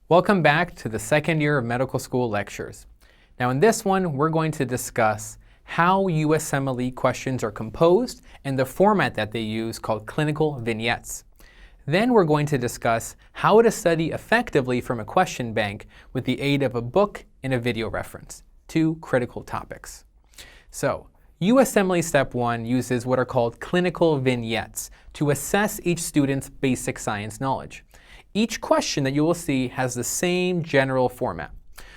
Welcome back to the second year of medical school lectures. Now in this one, we're going to discuss how USMLE questions are composed and the format that they use called clinical vignettes. Then we're going to discuss how to study effectively from a question bank with the aid of a book and a video reference, two critical topics. So, USMLE Step 1 uses what are called clinical vignettes to assess each student's basic science knowledge. Each question that you will see has the same general format.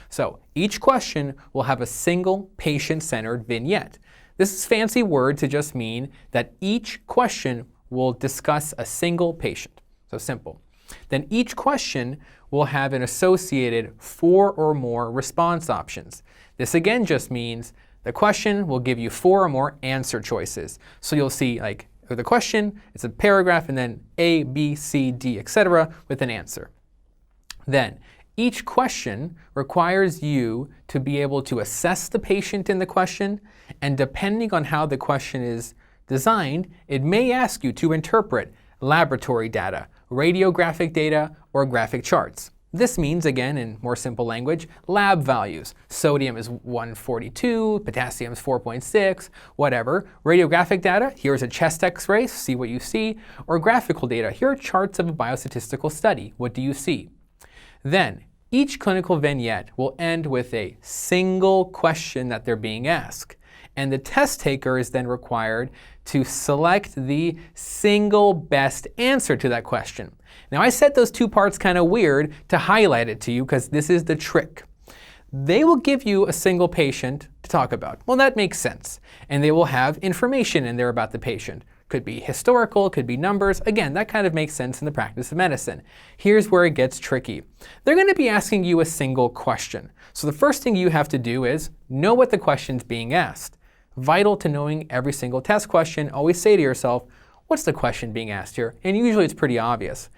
So each question will have a single patient-centered vignette. This is a fancy word to just mean that each question will discuss a single patient. So simple. Then each question will have an associated 4 or more response options. This again just means the question will give you 4 or more answer choices. So you'll see like the question, it's a paragraph, and then A, B, C, D, etc. with an answer. Then, each question requires you to be able to assess the patient in the question, and depending on how the question is designed, it may ask you to interpret laboratory data, radiographic data, or graphic charts. This means, again, in more simple language, lab values. Sodium is 142, potassium is 4.6, whatever. Radiographic data, here's a chest x-ray, see what you see. Or graphical data, here are charts of a biostatistical study, what do you see? Then, each clinical vignette will end with a single question that they're being asked. And the test taker is then required to select the single best answer to that question. Now I said those two parts kind of weird to highlight it to you because this is the trick. They will give you a single patient to talk about. Well, that makes sense. And they will have information in there about the patient. Could be historical, could be numbers. Again, that kind of makes sense in the practice of medicine. Here's where it gets tricky. They're going to be asking you a single question. So the first thing you have to do is know what the question's being asked. Vital to knowing every single test question, always say to yourself, what's the question being asked here? And usually it's pretty obvious.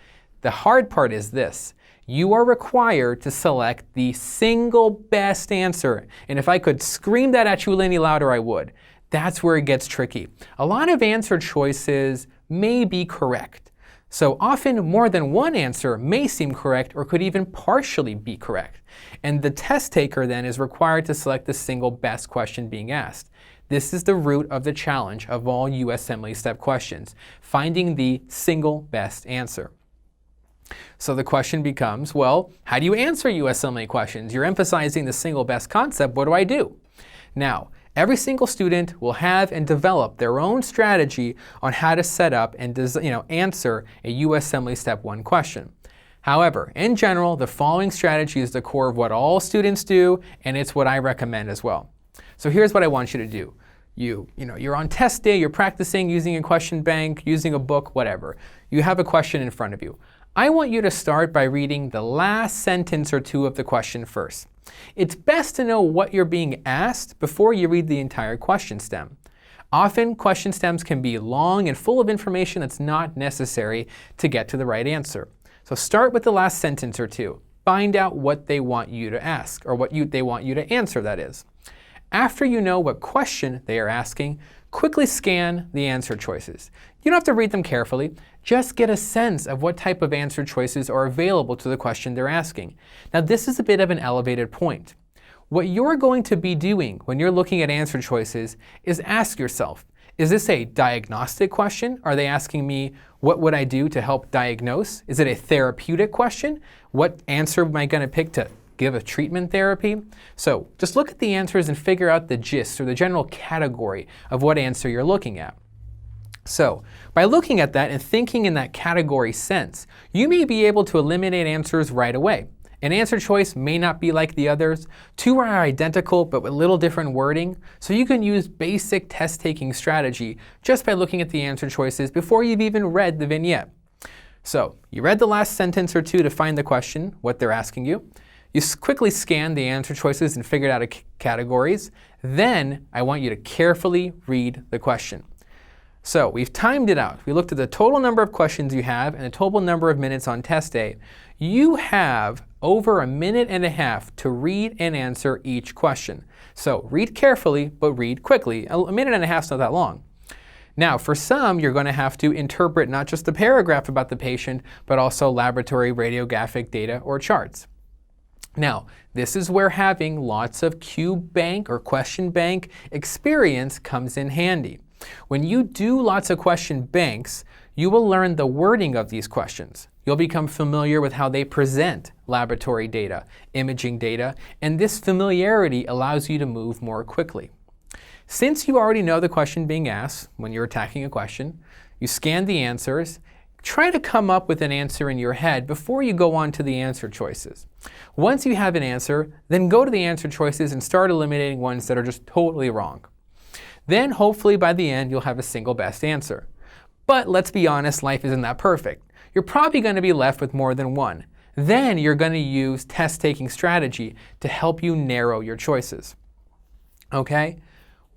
The hard part is this. You are required to select the single best answer. And if I could scream that at you any louder, I would. That's where it gets tricky. A lot of answer choices may be correct. So often more than one answer may seem correct or could even partially be correct. And the test taker then is required to select the single best question being asked. This is the root of the challenge of all USMLE step questions, finding the single best answer. So the question becomes, well, how do you answer USMLE questions? You're emphasizing the single best concept, what do I do? Now, every single student will have and develop their own strategy on how to set up and answer a USMLE Step 1 question. However, in general, the following strategy is the core of what all students do, and it's what I recommend as well. So here's what I want you to do. You're on test day, you're practicing using a question bank, using a book, whatever. You have a question in front of you. I want you to start by reading the last sentence or two of the question first. It's best to know what you're being asked before you read the entire question stem. Often, question stems can be long and full of information that's not necessary to get to the right answer. So start with the last sentence or two. Find out what they want you to ask, or they want you to answer, that is. After you know what question they are asking, quickly scan the answer choices. You don't have to read them carefully. Just get a sense of what type of answer choices are available to the question they're asking. Now, this is a bit of an elevated point. What you're going to be doing when you're looking at answer choices is ask yourself, is this a diagnostic question? Are they asking me, what would I do to help diagnose? Is it a therapeutic question? What answer am I going to pick to give a treatment therapy? So just look at the answers and figure out the gist or the general category of what answer you're looking at. So by looking at that and thinking in that category sense, you may be able to eliminate answers right away. An answer choice may not be like the others. Two are identical but with little different wording. So you can use basic test-taking strategy just by looking at the answer choices before you've even read the vignette. So you read the last sentence or two to find the question, what they're asking you. You quickly scan the answer choices and figure out categories. Then I want you to carefully read the question. So we've timed it out. We looked at the total number of questions you have and the total number of minutes on test day. You have over 1.5 minutes to read and answer each question. So read carefully, but read quickly. 1.5 minutes is not that long. Now, for some, you're going to have to interpret not just the paragraph about the patient, but also laboratory radiographic data or charts. Now, this is where having lots of cube bank or question bank experience comes in handy. When you do lots of question banks, you will learn the wording of these questions. You'll become familiar with how they present laboratory data, imaging data, and this familiarity allows you to move more quickly. Since you already know the question being asked when you're attacking a question, you scan the answers. Try to come up with an answer in your head before you go on to the answer choices. Once you have an answer, then go to the answer choices and start eliminating ones that are just totally wrong. Then hopefully by the end you'll have a single best answer. But let's be honest, life isn't that perfect. You're probably going to be left with more than one. Then you're going to use test-taking strategy to help you narrow your choices. Okay?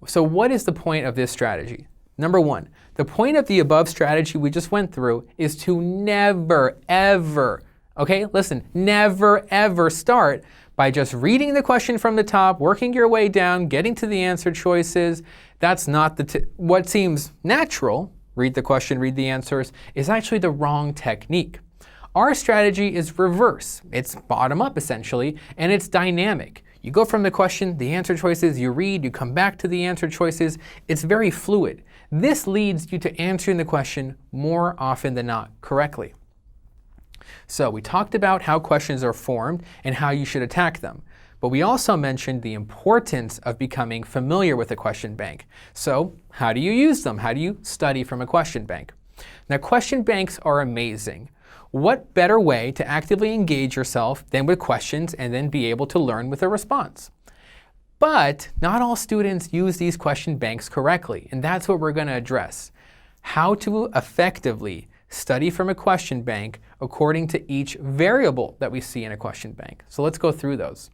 So what is the point of this strategy? Number one, the point of the above strategy we just went through is to never, ever, okay, listen, never, ever start by just reading the question from the top, working your way down, getting to the answer choices. That's not what seems natural, read the question, read the answers, is actually the wrong technique. Our strategy is reverse. It's bottom up essentially, and it's dynamic. You go from the question, the answer choices, you read, you come back to the answer choices. It's very fluid. This leads you to answering the question more often than not correctly. So we talked about how questions are formed and how you should attack them. But we also mentioned the importance of becoming familiar with a question bank. So how do you use them? How do you study from a question bank? Now, question banks are amazing. What better way to actively engage yourself than with questions and then be able to learn with a response? But not all students use these question banks correctly, and that's what we're going to address. How to effectively study from a question bank according to each variable that we see in a question bank. So let's go through those.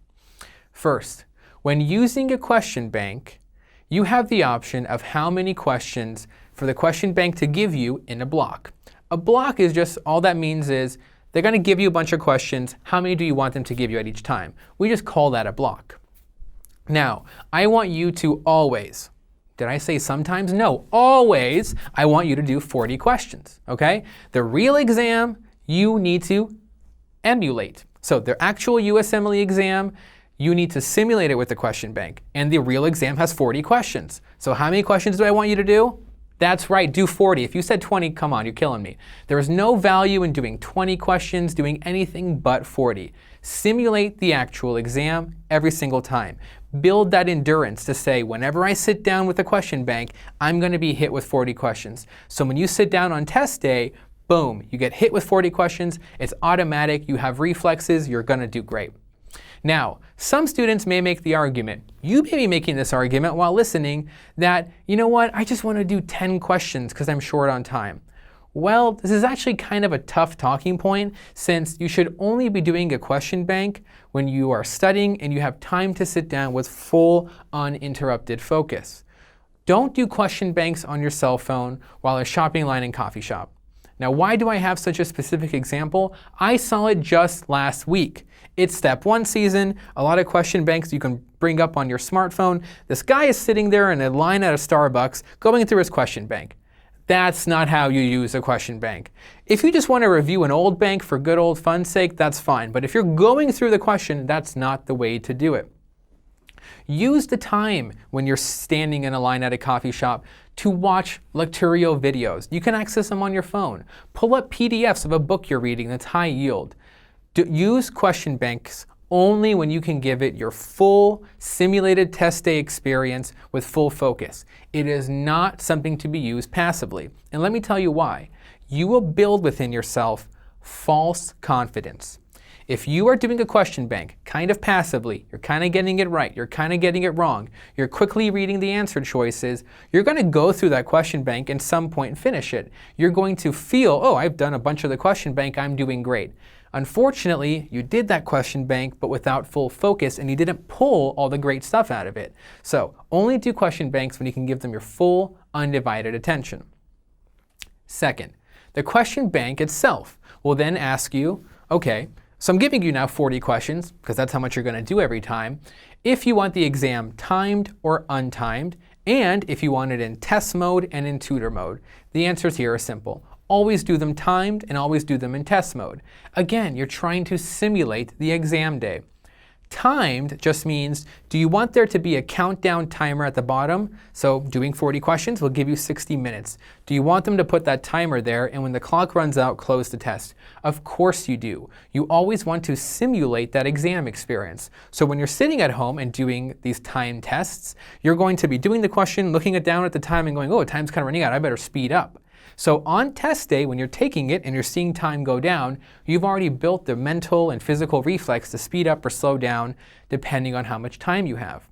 First, when using a question bank, you have the option of how many questions for the question bank to give you in a block. A block is just, all that means is they're going to give you a bunch of questions. How many do you want them to give you at each time? We just call that a block. Now, I want you to always, did I say sometimes? No, always, I want you to do 40 questions, okay? The real exam, you need to emulate. So the actual USMLE exam, you need to simulate it with the question bank. And the real exam has 40 questions. So how many questions do I want you to do? That's right, do 40. If you said 20, come on, you're killing me. There is no value in doing 20 questions, doing anything but 40. Simulate the actual exam every single time. Build that endurance to say, whenever I sit down with a question bank, I'm going to be hit with 40 questions. So when you sit down on test day, boom, you get hit with 40 questions. It's automatic. You have reflexes. You're going to do great. Now, some students may make the argument, you may be making this argument while listening, that, you know what, I just want to do 10 questions because I'm short on time. Well, this is actually kind of a tough talking point, since you should only be doing a question bank when you are studying and you have time to sit down with full, uninterrupted focus. Don't do question banks on your cell phone while a shopping line and coffee shop. Now, why do I have such a specific example? I saw it just last week. It's step 1 season, a lot of question banks you can bring up on your smartphone. This guy is sitting there in a line at a Starbucks going through his question bank. That's not how you use a question bank. If you just want to review an old bank for good old fun's sake, that's fine. But if you're going through the question, that's not the way to do it. Use the time when you're standing in a line at a coffee shop to watch lecturio videos. You can access them on your phone. Pull up PDFs of a book you're reading that's high yield. Use question banks only when you can give it your full simulated test day experience with full focus. It is not something to be used passively. And let me tell you why. You will build within yourself false confidence. If you are doing a question bank kind of passively, you're kind of getting it right, you're kind of getting it wrong, you're quickly reading the answer choices, you're going to go through that question bank at some point and finish it. You're going to feel, oh, I've done a bunch of the question bank, I'm doing great. Unfortunately, you did that question bank but without full focus, and you didn't pull all the great stuff out of it. So only do question banks when you can give them your full, undivided attention. Second, the question bank itself will then ask you, okay, so I'm giving you now 40 questions, because that's how much you're going to do every time, if you want the exam timed or untimed, and if you want it in test mode and in tutor mode. The answers here are simple. Always do them timed and always do them in test mode. Again, you're trying to simulate the exam day. Timed just means, do you want there to be a countdown timer at the bottom? So doing 40 questions will give you 60 minutes. Do you want them to put that timer there, and when the clock runs out, close the test? Of course you do. You always want to simulate that exam experience. So when you're sitting at home and doing these timed tests, you're going to be doing the question, looking down at the time and going, oh, time's kind of running out, I better speed up. So on test day, when you're taking it and you're seeing time go down, you've already built the mental and physical reflex to speed up or slow down depending on how much time you have.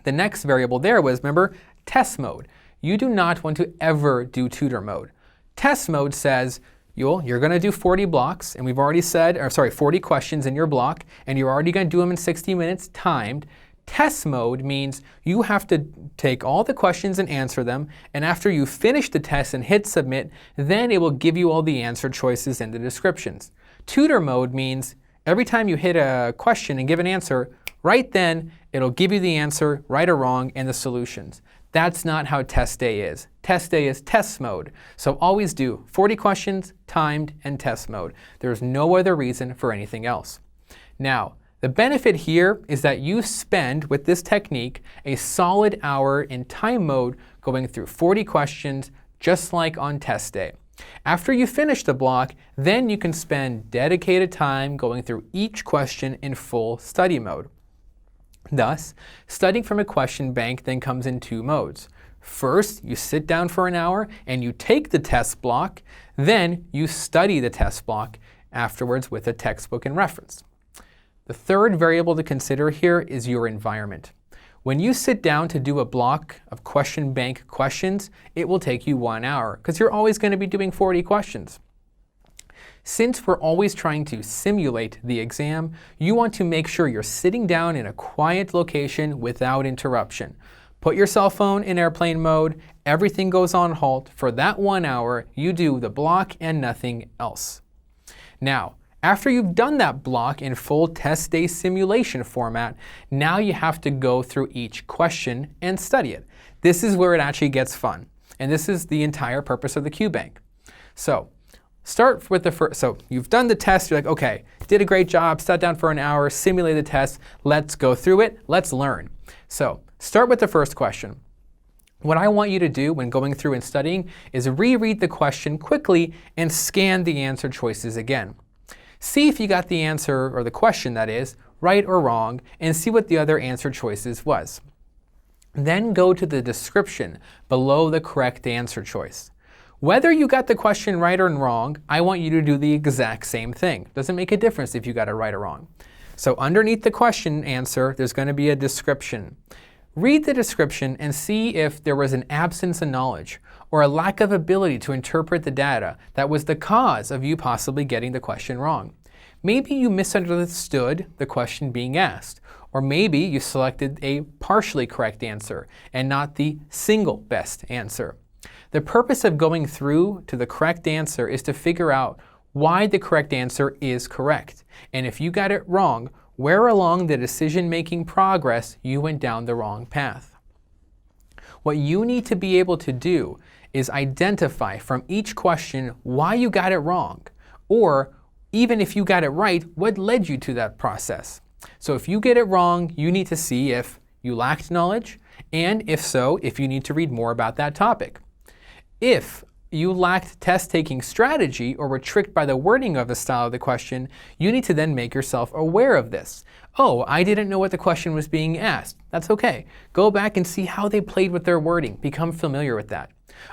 The next variable there was, remember, test mode. You do not want to ever do tutor mode. Test mode says you're going to do 40 blocks, and we've already said, 40 questions in your block, and you're already going to do them in 60 minutes timed. Test mode means you have to take all the questions and answer them, and after you finish the test and hit submit, then it will give you all the answer choices and the descriptions. Tutor mode means every time you hit a question and give an answer, right then it'll give you the answer, right or wrong, and the solutions. That's not how test day is. Test day is test mode. So always do 40 questions, timed, and test mode. There's no other reason for anything else. Now, the benefit here is that you spend, with this technique, a solid hour in time mode going through 40 questions, just like on test day. After you finish the block, then you can spend dedicated time going through each question in full study mode. Thus, studying from a question bank then comes in two modes. First, you sit down for an hour and you take the test block, then you study the test block afterwards with a textbook and reference. The third variable to consider here is your environment. When you sit down to do a block of question bank questions, it will take you 1 hour because you're always going to be doing 40 questions. Since we're always trying to simulate the exam, you want to make sure you're sitting down in a quiet location without interruption. Put your cell phone in airplane mode, everything goes on halt. For that 1 hour, you do the block and nothing else. Now, after you've done that block in full test day simulation format, now you have to go through each question and study it. This is where it actually gets fun. And this is the entire purpose of the QBank. So start with the first, so you've done the test, you're like, okay, did a great job, sat down for an hour, simulated the test, let's go through it, let's learn. So start with the first question. What I want you to do when going through and studying is reread the question quickly and scan the answer choices again. See if you got the answer, or the question that is, right or wrong, and see what the other answer choices was. Then go to the description below the correct answer choice. Whether you got the question right or wrong, I want you to do the exact same thing. Doesn't make a difference if you got it right or wrong. So underneath the question answer, there's going to be a description. Read the description and see if there was an absence of knowledge or a lack of ability to interpret the data that was the cause of you possibly getting the question wrong. Maybe you misunderstood the question being asked, or maybe you selected a partially correct answer and not the single best answer. The purpose of going through to the correct answer is to figure out why the correct answer is correct. And if you got it wrong, where along the decision-making progress you went down the wrong path. What you need to be able to do is identify from each question why you got it wrong, or even if you got it right, what led you to that process. So if you get it wrong, you need to see if you lacked knowledge, and if so, if you need to read more about that topic. If you lacked test-taking strategy or were tricked by the wording of the style of the question, you need to then make yourself aware of this. Oh, I didn't know what the question was being asked. That's okay. Go back and see how they played with their wording. Become familiar with that.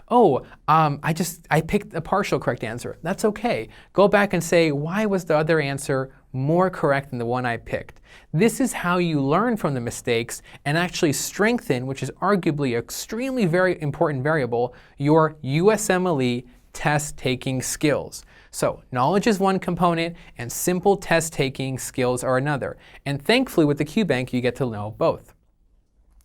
Oh, I picked a partial correct answer. That's okay. Go back and say, why was the other answer more correct than the one I picked? This is how you learn from the mistakes and actually strengthen, which is arguably an extremely very important variable, your USMLE test-taking skills. So knowledge is one component and simple test-taking skills are another. And thankfully with the QBank you get to know both.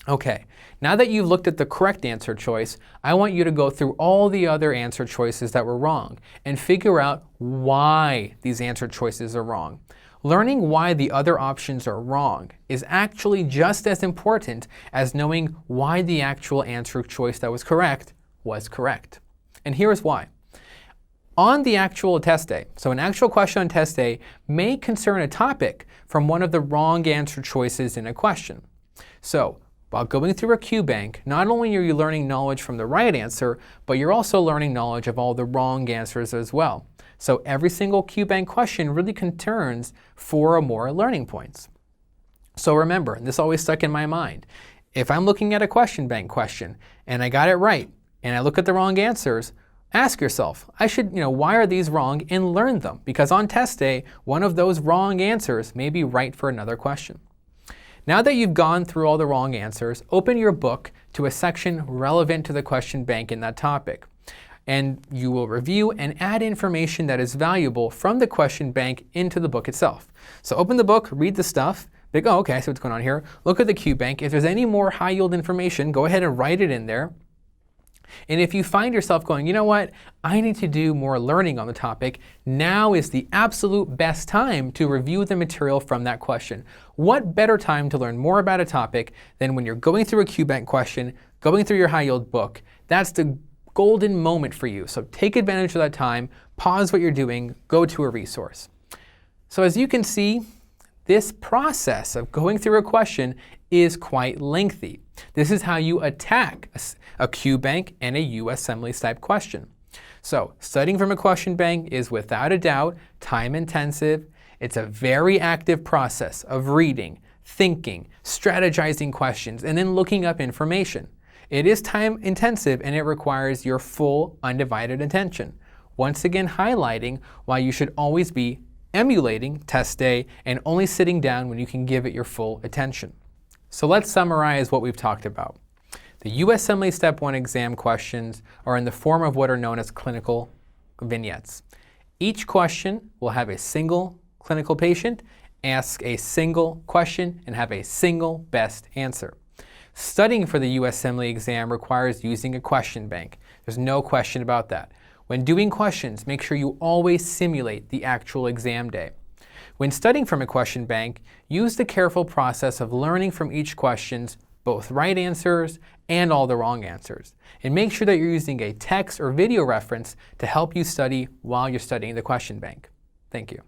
Okay, now that you've looked at the correct answer choice, I want you to go through all the other answer choices that were wrong and figure out why these answer choices are wrong. Learning why the other options are wrong is actually just as important as knowing why the actual answer choice that was correct. And here's why. on the actual test day. So an actual question on test day may concern a topic from one of the wrong answer choices in a question. So while going through a Q bank, not only are you learning knowledge from the right answer, but you're also learning knowledge of all the wrong answers as well. So every single Q bank question really concerns 4 or more learning points. So remember, and this always stuck in my mind, if I'm looking at a question bank question and I got it right and I look at the wrong answers, ask yourself, why are these wrong, and learn them, because on test day, one of those wrong answers may be right for another question. Now that you've gone through all the wrong answers, open your book to a section relevant to the question bank in that topic. And you will review and add information that is valuable from the question bank into the book itself. So open the book, read the stuff, think, oh, okay, I see what's going on here. Look at the Q bank. If there's any more high yield information, go ahead and write it in there. And if you find yourself going, you know what, I need to do more learning on the topic, now is the absolute best time to review the material from that question. What better time to learn more about a topic than when you're going through a Q bank question, going through your high yield book? That's the golden moment for you. So take advantage of that time, pause what you're doing, go to a resource. So as you can see, this process of going through a question is quite lengthy. This is how you attack a Q bank and a USMLE type question. So studying from a question bank is without a doubt time intensive. It's a very active process of reading, thinking, strategizing questions, and then looking up information. It is time intensive and it requires your full undivided attention. Once again highlighting why you should always be emulating test day and only sitting down when you can give it your full attention. So let's summarize what we've talked about. The USMLE Step 1 exam questions are in the form of what are known as clinical vignettes. Each question will have a single clinical patient, ask a single question, and have a single best answer. Studying for the USMLE exam requires using a question bank. There's no question about that. When doing questions, make sure you always simulate the actual exam day. When studying from a question bank, use the careful process of learning from each question's both right answers and all the wrong answers. And make sure that you're using a text or video reference to help you study while you're studying the question bank. Thank you.